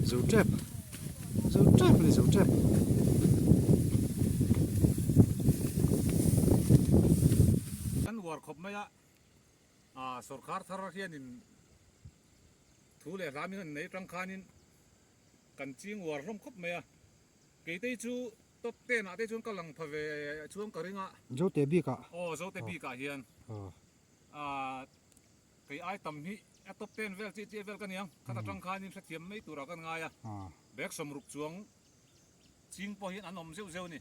dấu trép này dấu trép anh war khop mấy á सरकार thar hian in thu le ramin an nei tang khanin kan ching war rom khop mấy ke te chu top ten ate chun kalang phave chuang karinga dấu té bi cả zo te bi ka hian cái ai tầm hi top ten vel chi vel kan yang khata tang khanin sa thiam mai tura kan nga ya bek som ruk chuang ching po hian an om zeu zeu ni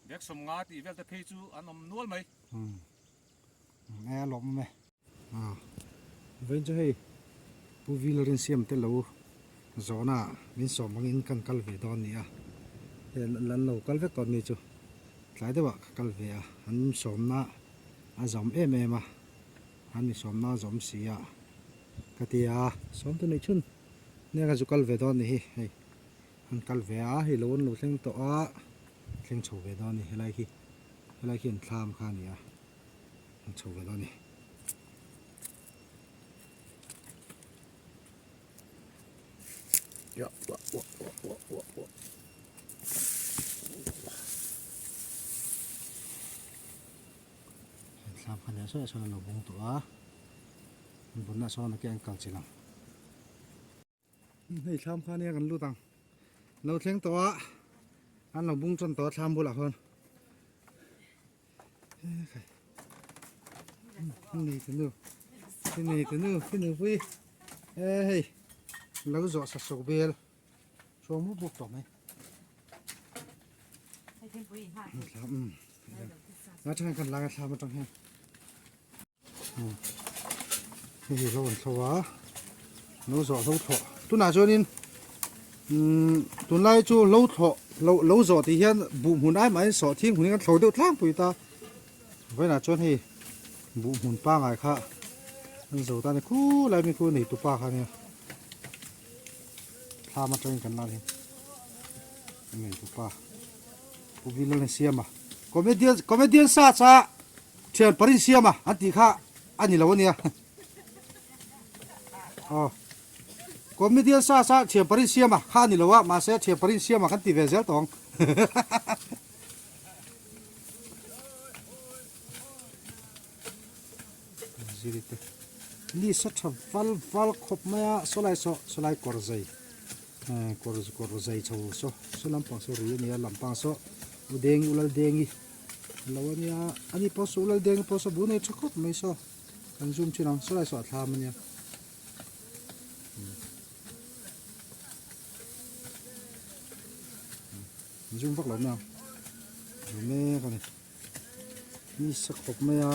bek som nga ti vel te phei chu an om nual mai nghe lộn mày vậy chứ hay bu vi lên xem tới lâu gió na mình sống bằng in căn cal về đòn này lần lâu cal về đòn này chứ lại đấy bạn cal về anh sống na giống em mà anh sống na giống xí cái gì sống tới này chun nè cái cal về đòn này hay anh cal về hay lâu lâu xem to xem chầu về đòn này hay khi anh tham khan này anh chầu về đòn này dạ làm phần này số là nó bung tủa bún là số là cái anh càng chỉ làm này làm phần này gần lưu tăng lâu tiếng tủa anh là bung chân tủa làm bù lạc hơn này từ nữa vui ê lâu rõ sạch sộc bèl cho mua buộc tỏm ấy nó chẳng cần làm sao mà trong hen thì lâu quá lâu rõ lâu thọ tôi nào cho nên tôi lại cho lâu thọ lâu rõ thì hiện bụng hồn ai mà sọ thiên hồn cái thầu đều thang bụi ta vậy là cho thì bụng hồn ba ngày khác rồi ta này cú lại mình cú này tụ ba khác nè tham mà trong cái nào thì này tụ ba cú vi lên xem mà comedian sa chuyện parin xem mà anh tí khác anh nhìn lâu nè comedian sa chuyện parin xem mà khác nhìn lâu mà sẽ chuyện parin xem mà anh tí về giờ tòngนี่สัตว์ฟัลขบมาสลายกอร์ใจกอร์ใจชาวสลำปังสุริเนี่ยลำปังสุอุเดงอุลเดงีแล้วเนี่ยอันนี้พอสุอุลเดงพอสุบุญเนี่ยชักขบไม่สุกันจุ่มชินังสลายสอดทามันเนี่ยจุ่มฟักหลงเนี่ยดูแม่กันนี่สักขบมา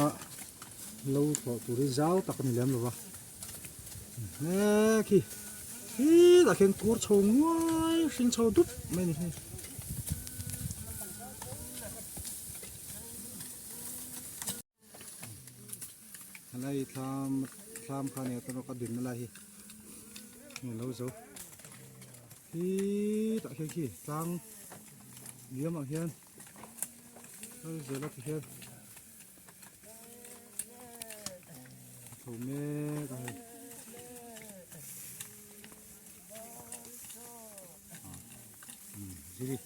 lâu thọ tụi đi giáo tập cái này làm rồi nè kì là khen cua trồng ngoài xin trâu đúc mấy này này tham khai này tao nó có đỉnh lại này lâu rồi tại khen kì tăng liếm ở hiên rồi là hiên thầu mê rồi gì đi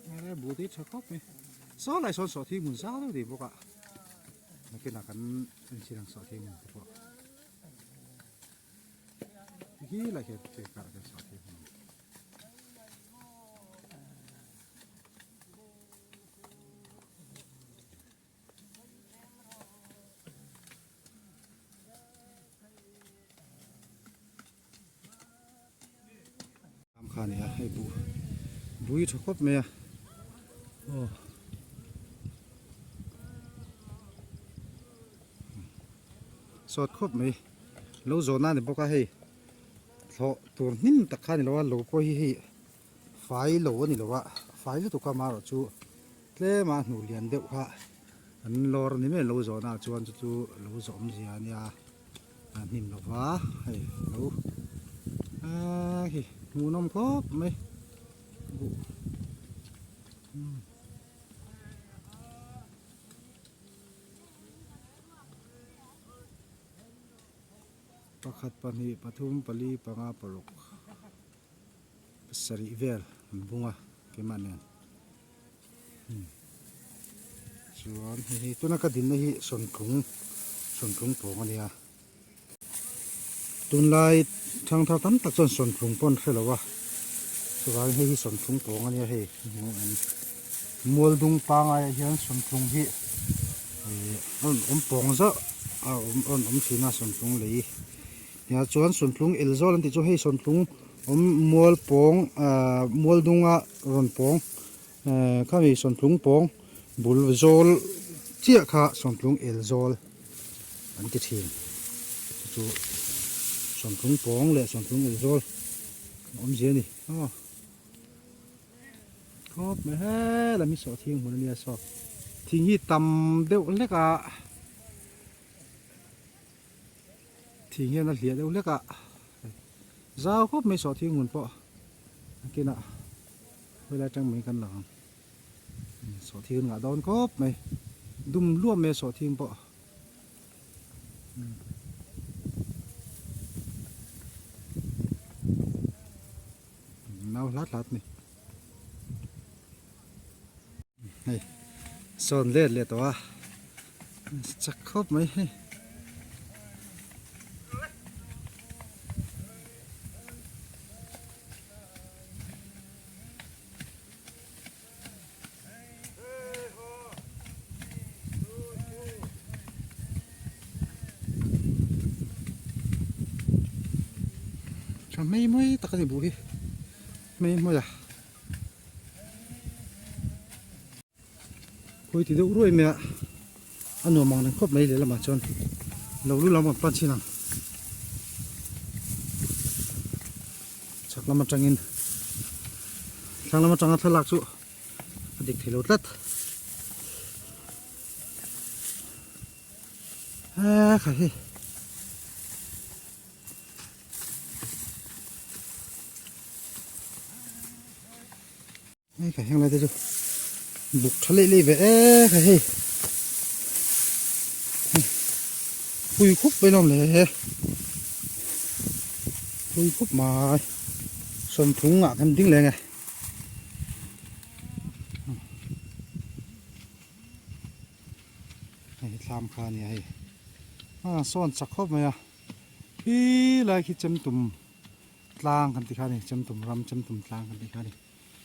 này bố tí cho khóc mày sao lại son sọ thì muốn sao đâu thì bố cả cái nào cần anh chỉ đang sọ thì muốn bố cái là cái cả cái sọ thì khá này hay bùi cho khóc mẹ sọt khóc mẹ lâu rồi na thì bao cái hay thọ tuần nín tắc khá này lo lâu coi hi phải lâu này lo phải lúc tụi mà rồi chú thế mà nụ liền đều khá anh lo rồi này lâu rồi na chú anh chú lâu rồi gì anh ya nín lo quá hay lâu mù nông khóc mấy pakhat pani pathum pali panga paruk sari vel bunga kemanen chuan hi tuna ka din hi son klung pawng ania tun lai thang tha tam tak chon son klung pon hrelowa chuan hi son klung pawng ania hei mual dung panga hian son klung hi om pawng za om thina son klung lei ya chuan son klung elzol an ti chu hei son klung om mual pawng mual dunga ron pawng khami son klung pawng bul zol chia kha son klung elzol an ti thin chu son klung pawng le son klung elzol om je ni khop me he la mi so thing mun ania so thing hi tam deuh leka thing hi na hlia deuh leka zao khop me so thing mun po kina wela tang mai kan lang so thing nga don khop mai dum luam me so thing po nào lát ni này son lên to chắc khóc mấy mấy mấy tao cái gì bụi mấy mấy à hồi thì đâu rồi mẹ ăn đồ măng này khóc mấy để làm mà chọn lâu lúc làm một pan chi nào chắc làm một trang in sang làm một trang thật lạc chú địch thì lâu tất khải cái hàng này thế chứ buộc thắt lệ về cái hui khúc bên lòng này hui khúc mà xuân thúng ngã thêm tiếng lên này làm kha này son sắc khóc mày à đi lại khi chấm tùm lang kan ti kha này chấm tùm ram chấm tùm lang kan ti kha này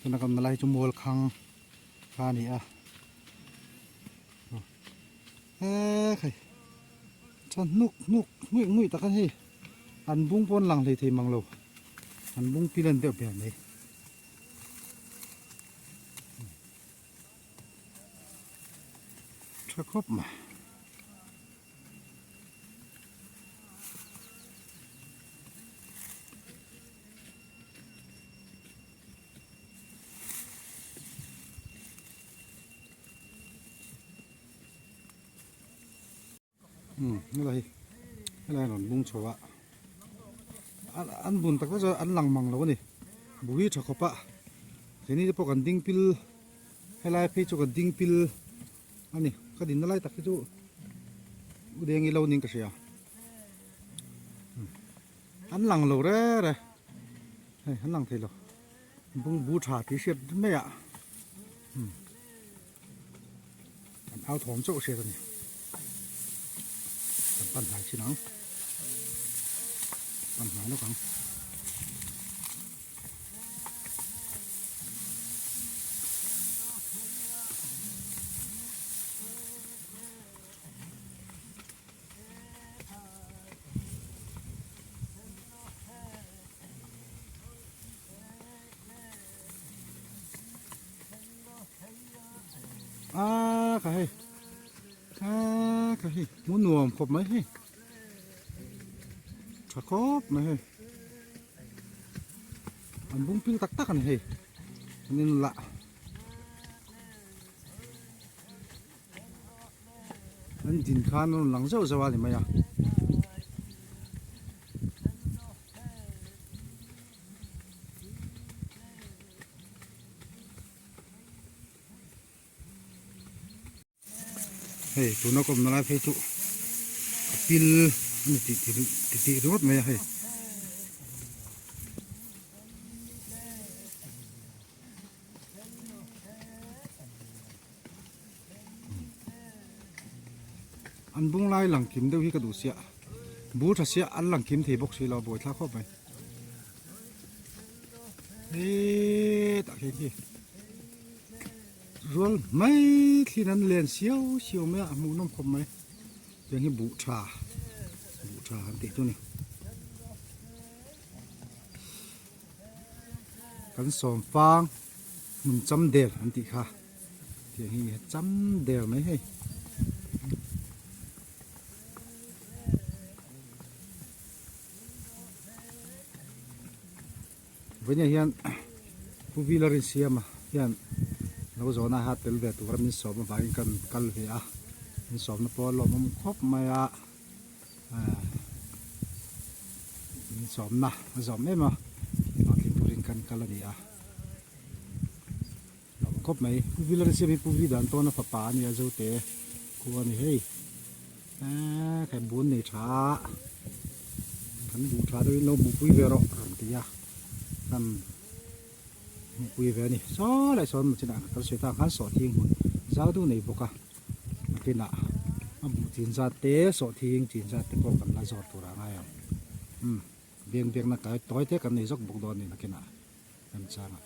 tôi nói còn lại cho mua khang pha này à khơi cho nục nguy ta cái gì ăn bung pon lằng thì mang lâu ăn bung pi lên đều bèn đấy cho khóc mà cái này là bung chua ăn bún tắc cái ăn lằng măng lâu này bùi cho khóc á thế này cho cần đinh pil hay là phải cho cần đinh pil anh này cái đinh nó lại tắc cái chỗ đen cái lâu nín cái gì à ăn lằng lâu đấy này ăn lằng thế lâu bung bù chả tí xịt mấy ạ áo thòng chỗ xịt nàyปัญหาชินังปัญหาแล้วกันใครcái muốn nuông khop mấy he chả khop này he anh bung pil tak tak này he nên lạ anh tin khan nó lắng dâu dâu thì mày à hey tụi nó cũng nói phải tụ pil นี่ติรถไหมให้อันบุ้งไล่หลังกิมเดี๋ยวพี่กระดูเสียบูทเสียอันหลังกิมเทบกสีเราบ่อยท่าเข้าไปเฮ้ตะเคียนรัวไม่ที่นั้นเลียนเสียวไหมหมูน้ำคมไหมอย่างนี้บูชาอันติตัวนี้กันสอมฟางมันจำเดียวอันติค่ะอย่างนี้จำเดียวไหมให้วันนี้ยันผู้วิลาริเซียมายันเราจะน่าฮัตเตลเวตุวามิสอบมาไปกันกัลเวียมิสอบนับพอลมครบมามิสอบนะสอบไม่มากินพูรินกันกัลเวียลมครบไหมผู้วิลาริเซียมีผู้วิดันตัวนับป่านี่จะเตะกวนนี่เฮ้ยแค่บุญนี่ช้ากันบุญช้าด้วยเราบุญเวรรันติยานั่นปุยเวนี่ซ้อเลยซ้อนมันจะน่ะก็เสียทางขันสอดทิ้งหุ่นเจ้าดูในบุกะกินน่ะมันบุจินซาเตะสอดทิ้งจินซาเตะพวกกันละสอดตัวอะไรอ่ะเบียงนักไก่ต่อยเตะกันในซอกบุกโดนนี่นักกินน่ะนั่นจ้าน่ะ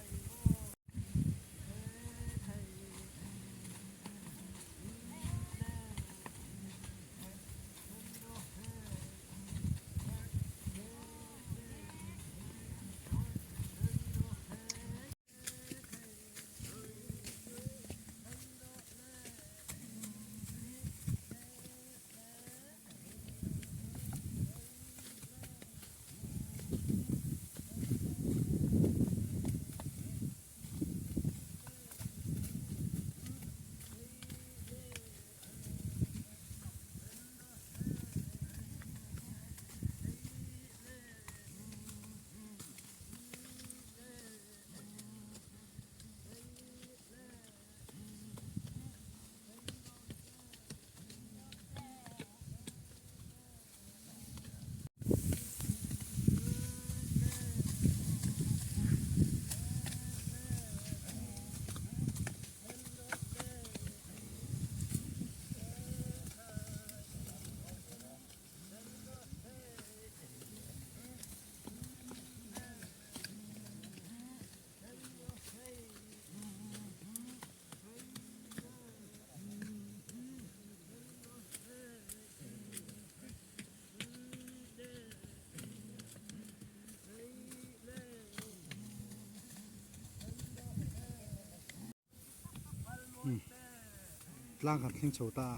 ล่างขัดทิ้งโฉตา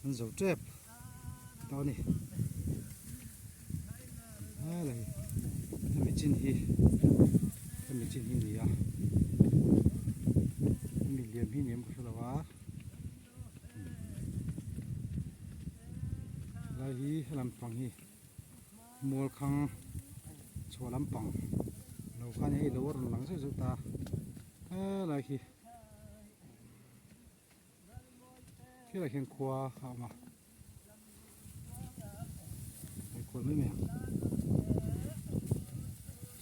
มันเจ้าเจ็บตอนนี้อะไรทำไมจินฮีนี่อ่ะมีเหลี่ยมฮีเนี่ยมันคืออะไรวะอะไรฮีลำปังฮีมัวคังชัวลำปังเราคันฮีเราวนหลังโฉตาอะไรฮีที่เราเห็นครัวเข้ามาไอ้คนไม่แม่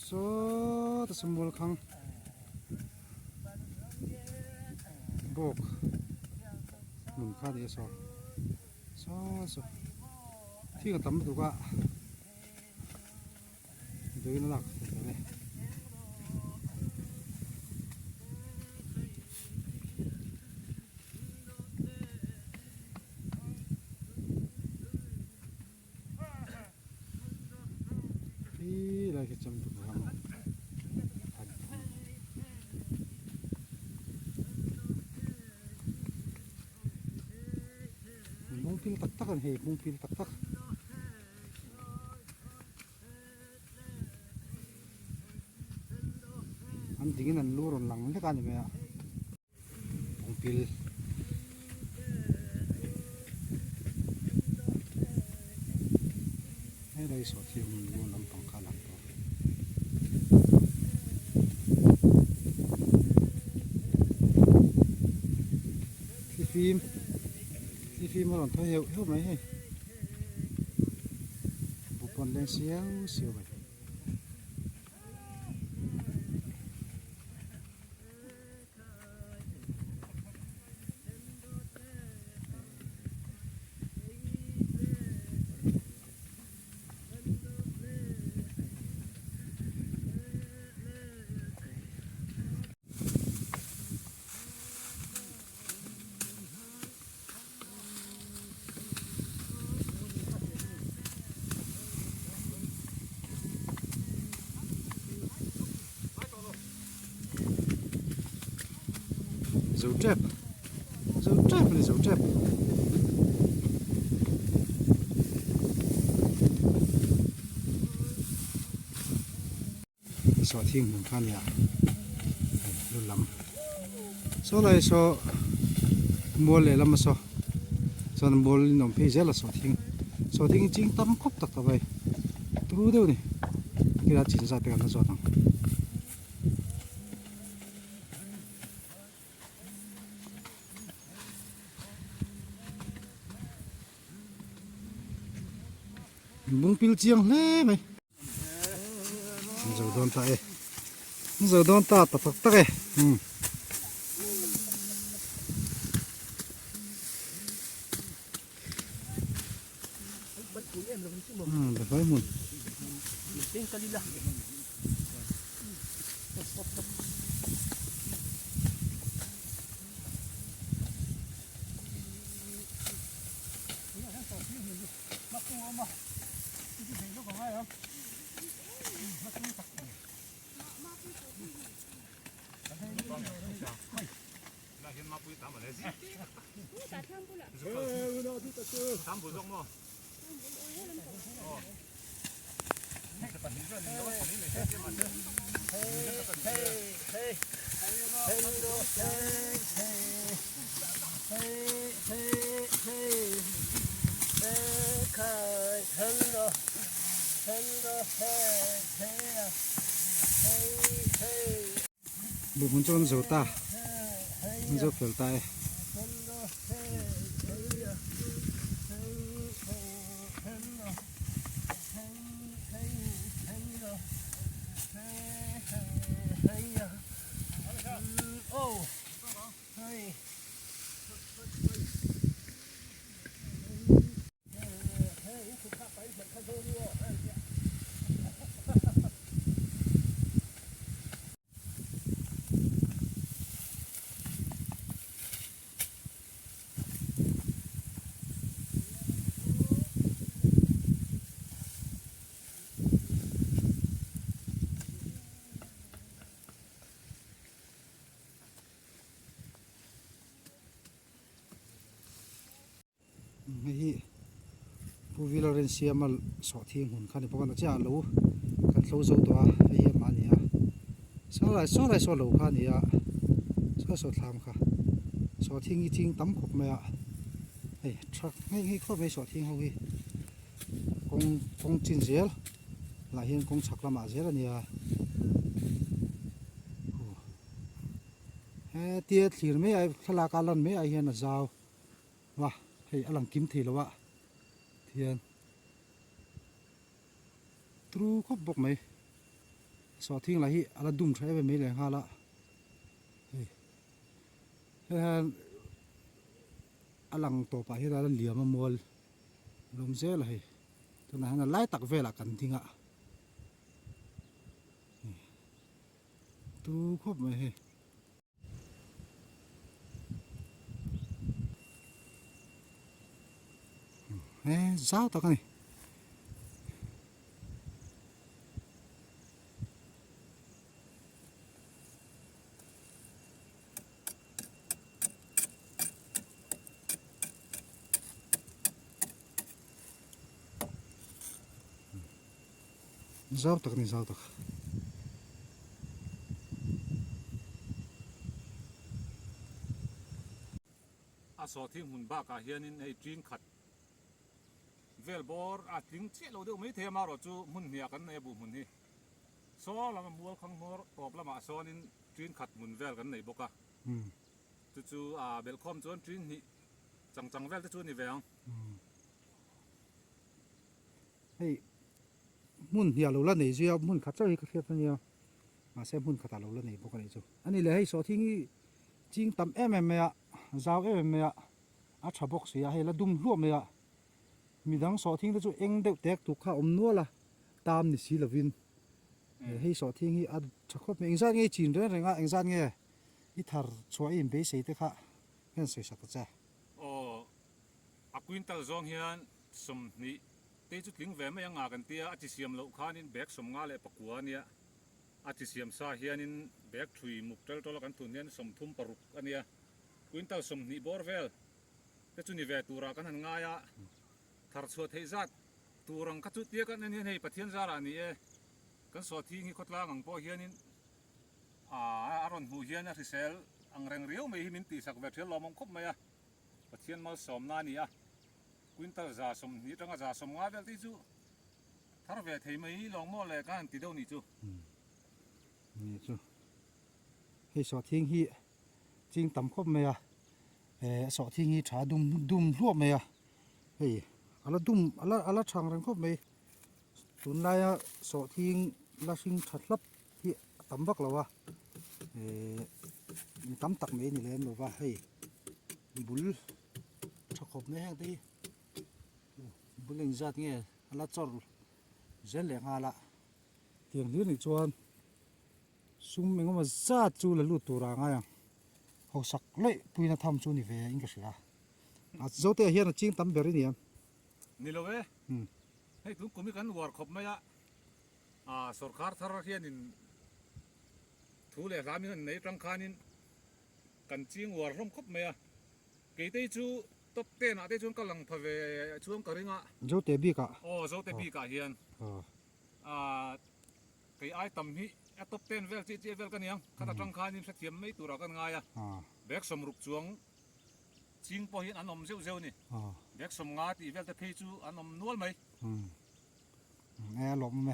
โซ่แต่สมบูรณ์ครั้งบกหนุนข้าดีโซ่ที่กันตั้มถูกอ่ะดูน่ารักเลยอะไรจำถูกทำมุ้งพิลตักกันเฮ้มุ้งพิลตักอันจริงนั่นรู้รอนหลังเท่ากันอยู่ไหมอ่ะมุ้งพิลให้ได้สอดที่มันรู้ลำปังขาหลังตัวที่ฟิล์ม mà còn thôi hiểu hiểu mấy bộ con lên xéo xéo vậy dấu trap này dấu trap so thiên mình phan ya luôn lắm so lại so mua lại lắm so so mua nông phi rất là so thiên chính tâm khóc tật tật vậy trú đâu nè cái đó chính ra từ nó so thằng bung pil chiang le mày giờ đón ta tập tắc ấy được phải muốn bộ muốn cho con dầu ta dầu kiểu tay hi pu vilarin siamal so thing hun khani pokan cha lo kan thlo zo to a hi ma ni a so lo kha ni a so thlam kha so thing i thing tam khop me a ei truck ngai kho me so thing ho hi kong chin zel la hian kong chak lama zel ani a he tia thlir me ai thla ka lan me ai hian a zaw wa hei alang kim thi lo wa thian tru khop bok mai so thing la hi ala dum thai be me le hala hei han alang to pa hi ra liam mol lom zel hei to na han lai tak vela kan thinga tru khop mai hei sao tao cái này sao tao a so thi hun ba ka hianin ei trin khat vel bor a tling che lo de mai the ma ro chu mun nia kan nei bu mun hi so lama mual khang nor top lama sonin trin khat mun vel kan nei boka chu chu a belkom chon trin hi จังเวลที่จูนี่เวง เฮ้ยมุ่นเหี่ยเราละนี่เสียมุ่นขัดเจ้าอีกเทียบเนี่ยมาเสียมุ่นขัดเราละนี่พวกนี้จูอันนี้เลยให้สอทิ้งจริงตำเมะเจ้าเมะอาชาบกเสียให้ละดุมรวมเมะมีดังสอทิ้งที่จูเอ็งเด็กแตกถูกข้าอมนัวละตามนี่สิละวินให้สอทิ้งให้อัดชักคบเอ็งซานงี้จีนเรื่องอะไรเอ็งซานงี้อีทาร์ช่วยอินเบสเสด็จข้าเป็นสิ่งสักจ้ะ โอ้อากุนตัลซองเฮียนสมนี่เตจุดลิงเวมยังงากันเตียอาทิเซียมโลคานินแบกสมงาเลปกัวเนี่ยอาทิเซียมซาเฮียนินแบกถุยมุกเตลตัวละกันตุนเนี่ยสมทุ่มปรุกอันเนี้ยกุนตัลสมนี่บอร์เวลเตจุนี่เวตูรากันหันง่ายทาร์ชวดให้จัดตูรังคัจุเตียกันเนี่ยให้ปะเทียนซารานี่กันสอทีงี้คดลางังปอเฮียนินอารอนหูเฮียนะที่เซลอังเรงเรียวไม่หิมินตีสักเวทเทลลอมคบไหมปะเทียนมาสมนานี่กุนตัลจ่าสมนี่ตั้งจ่าสมงาเวลที่จูทาร์เวทให้ไม่ลองมอเลยกันติดเอานี่จู นี่จูให้สอทิ้งฮีจริงต่ำคบไหมสอทิ้งฮีชาดุมรวบไหมเฮ้ยอะไรดุมอะไรช่างแรงคบไหมสุดท้ายสอทิ้งละชิงชัดลับฮีต่ำบักแล้ววะต่ำตักไม่นี่เลยหรอวะเฮ้ยบุลชักคบไม่แห้งตีบุลเองจัดเงี้ยอะไรจอดเจนเหลียงหาละเตียงนี้นี่จวนซุ่มเองก็มาจัดจูเลยลุตัวร่างไงเขาสักเล่ปุยน่าทำจูนี่เวอิงก็เสียเจ้าเตะเฮียนจริงตั้มเบอร์นี่นี่เลยให้ทุกคนมีกันวอร์คบไหมสุรคาร์ทาร์เฮียนินทุเรศรามินันในรังคานินกันจริงวอร์ร่มคบไหมเกยเตจูตบเต้นเตจูกำลังพะเวช่วงกระริงเจ้าเตะบีกะโอ้เจ้าเตะบีกะเฮียนเกยไอตั้มฮีตบเต้นเวลเวลกันยังขณะรังคานินเสียมไม่ตัวรักันง่ายแบกสมรุกจวงจริงพอเห็นอันนมเซลนี่แบกสมงาตีเวลแต่เพจูอันนมนวลไหมหลบไหม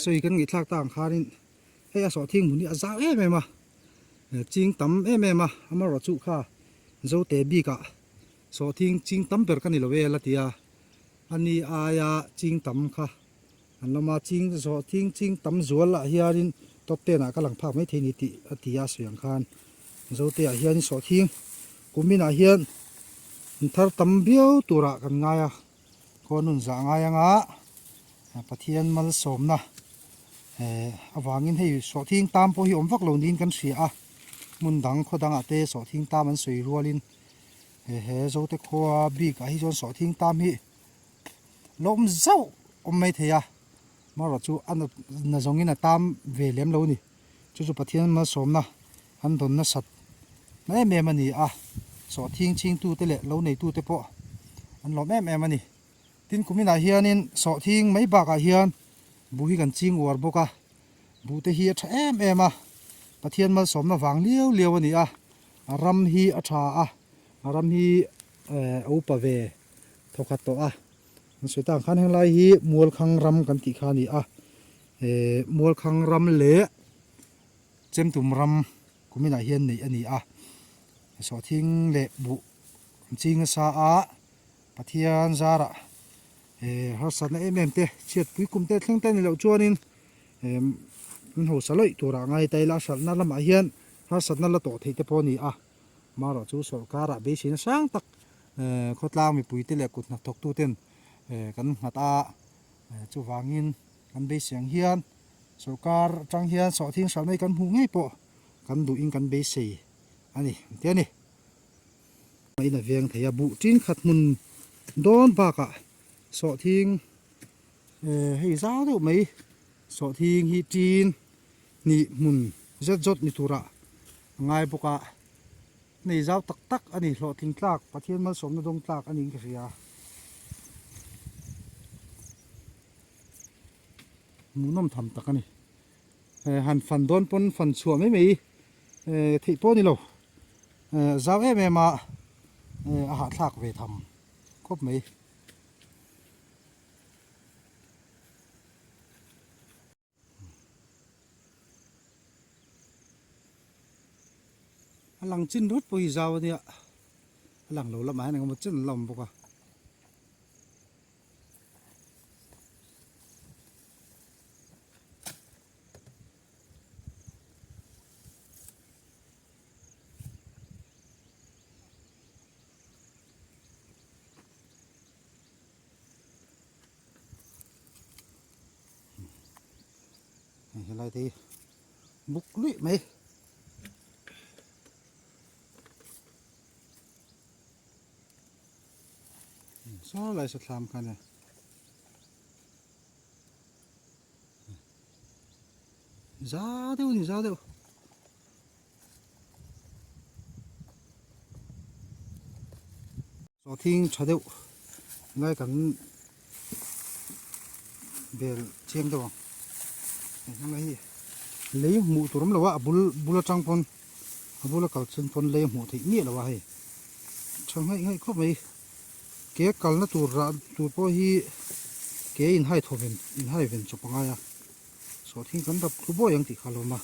สวยกันงี้ทักต่างคานินให้สอทิ้งหุ่นนี่จ้าไหมมาจริงตั้มมาอามารอจุข้าเจ้าเตะบีกะสอทิ้งจริงตั้มเปิดกันนี่ละเวละทีอันนี้อายาจริงตั้มค่ะอันละมาจริงสอทิ้งจริงตั้มจวนละเฮียนินตบเตะน่ะกำลังพากไม่เทนิติอธิยาเสียงคานเจ้าเตะเฮียนิสอทิ้งกุมินาเฮียนทาร์ตั้มเบี้ยวตัวระกันง่ายคนนุ่นจะง่ายงะปะเทียนมันสมนะวางินให้สอทิ้งตามพอหิอมฟักเหล่านี้กันเสียมุนดังขดังอาเตสอทิ้งตามมันสวยรัวลินเจ้าเตะขวาบีกะให้จนสอทิ้งตามฮีลมเจ้าอมไม่เทียมาเราจูอันนั้นจงอินตามเวเลมเหล่านี้จู่ปะเทียนมันสมนะอันโดนนัสัตไม่เมมันนี่สอทิ้งชิงตู้เตะเละเหล่าในตู้เตะปะอันหลอแม่มันนี่ทินกุมินาเฮียนินสอทิ้งไม่บากเฮียนบุยกันจริงวัวบกบุเตเฮียชปะเทียนมาสมนะวังเลี้ยวนี่รำฮีชารำฮีอุปเวทกัตโตมันสุดท้ายขันแห่งไรฮีมัวคังรำกันติขานี่มัวคังรำเละเจมตุมรำกุมินาเฮียนนี่อันนี้สอทิ้งเละบุจริงสาปะเทียนซาระฮัสซันเตเชียดปุยคุมเตทั้งเต้นเหล่าจวนินมันหัวสลายตัวร่างไงแต่ละสัตว์นั่นละมาเฮียนฮัสซันนั่นละโตที่เตปอนี่มาเราจูสการะเบสินสังตักขดลางมีปุยเตเล็กุดนักทกตูเต้นกันหัตจูวางินกันเบสิงเฮียนสการจังเฮียนสอทิ้งสัตว์ไม่กันหูง่ายปอกันดูอิงกันเบสิอันนี้เดี๋ยวนี้ไม่น่าเวียงเทียบุจินขัดมุนโดนปากสอทิ้งให้เจ้าเดี๋ยวไม่สอทิ้งฮีจีนนี่มุนจดนี่ตัวระง่ายปกนี่เจ้าตักอันนี้สอทิ้งตากปะเทียนมาสมนดงตากอันนี้ก็เสียมูน้ำทำตักอันนี้หันฟันโดนปนฟันชัวไม่มีที่ป้อนี่เราเจ้ามาอาหารทากเวทำครบไหมหลังจินรถปุยเจ้าเนี่ย หลังเราละไม้เนี่ยมันจิ้นลมปกะอะไรที่บุกลุยไหมซ้ออะไรสักทำกันเนี่ยจ้าเดียวนี่จ้าเดียวสอทิ้งชาเดียวไล่กันเบลเชียงตัวยังไงเลยหมูตัวนั้นเราว่าบุลจังพนบุลเก่าเชิงพนเลยหมูที่นี่เราว่าให้ช่างให้ครบไหมเก๋กัลนะตัวพอฮีเก๋อินให้ทวินอินให้เป็นจบปังไงอ่ะสอทิ้งกันแบบทุบยังติดขาลมา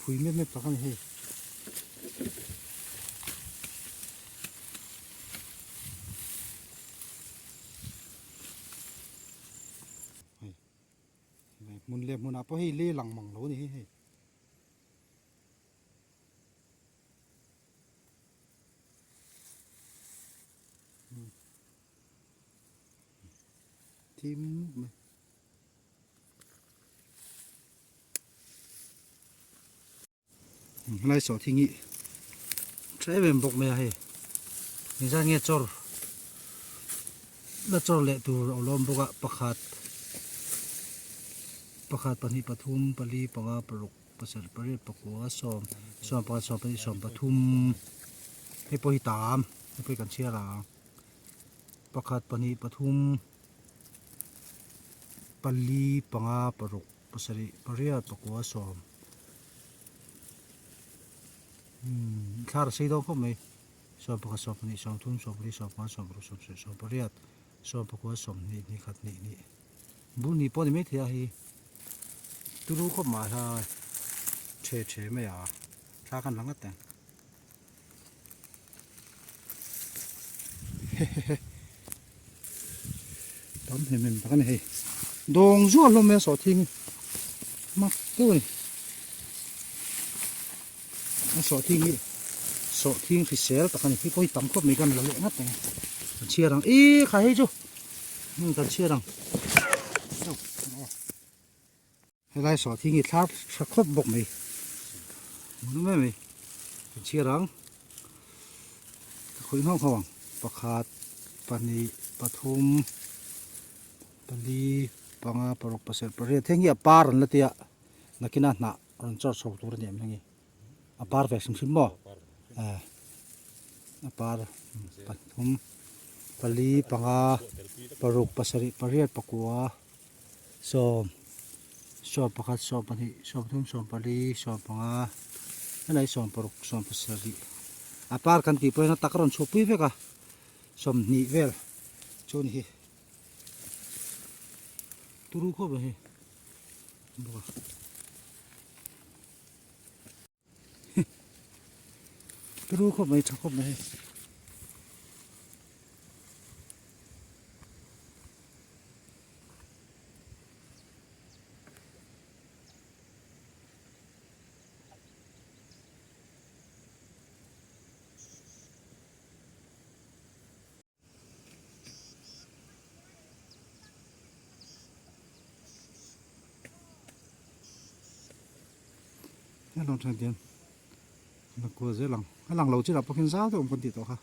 ผุยไม่ปากกันให้มุนเลียมุนอ่ะพอฮีเลี้ยหลังมังโหนี่ให้ทีมไล่สอทิ้งอีใช้เป็นบกไม่ให้นี่จะเงี้ยจอร์แล้วจอร์เละตัวเอาล้อมบกะประคาดปนิปทุมปลีปงาปรุกประเสริฐประเรศประกัวสอมประสอมปนิสอมปทุมให้ปหิตามให้ไปกันเชียราประคาดปนิปทุมปลีปงาปรุกประเสริฐประเรศประกัวสอมข้าราชการก็ไม่สอบประกาศสอบนี้สอบทุ่มสอบนี้สอบมาสอบรู้สอบสอบประเรียดสอบประกวดสอบนี่ขัดนี่บุญนี่พอดีไม่เที่ยฮีตุรู้ก็มาใช่เฉไม่อ่ะถ้ากันหลังก็แต่งตอนเห็นมันปกันให้ดงจั่วลมแม่สอทิ้งมักด้วยสอทิ้งนี่สอทิ้งฟิเซลตะกันพี่พ่อตั้มก็มีกันละเละนัดเนี่ยเชียรังใครให้จูกันเชียรังให้ไล่สอทิ้งอีกทับสักครบบกไหมรู้ไหมเชียรังคุยห้องเขาประคาดปณีปทุมปลีปังอาปรกประเสริฐประเรียเที่ยงปารันละเตียนักกินหนารันจอดสอบตัวเนี่ยมันไงปาร์เวสซิมบ่ปาร์ปทุมปลีปังอาปรกประเสริฐประเรียประกัวสอบประคาดสอบปณีสอบทุมสอบปลีสอบปังอาอะไรสอบปรกสอบประเสริฐปาร์กันตีไปนะตะกร้อนชอบปีเวกะสมนิเวลชนฮีตุรุข้อไปฮีบัวตุรุข้อไปชักข้อไปฮีนี่ลองทำเดียนนักกลัวเสียหลังเราจะรับพวกกินซ้าตัวผมคนติดต่อค่ะ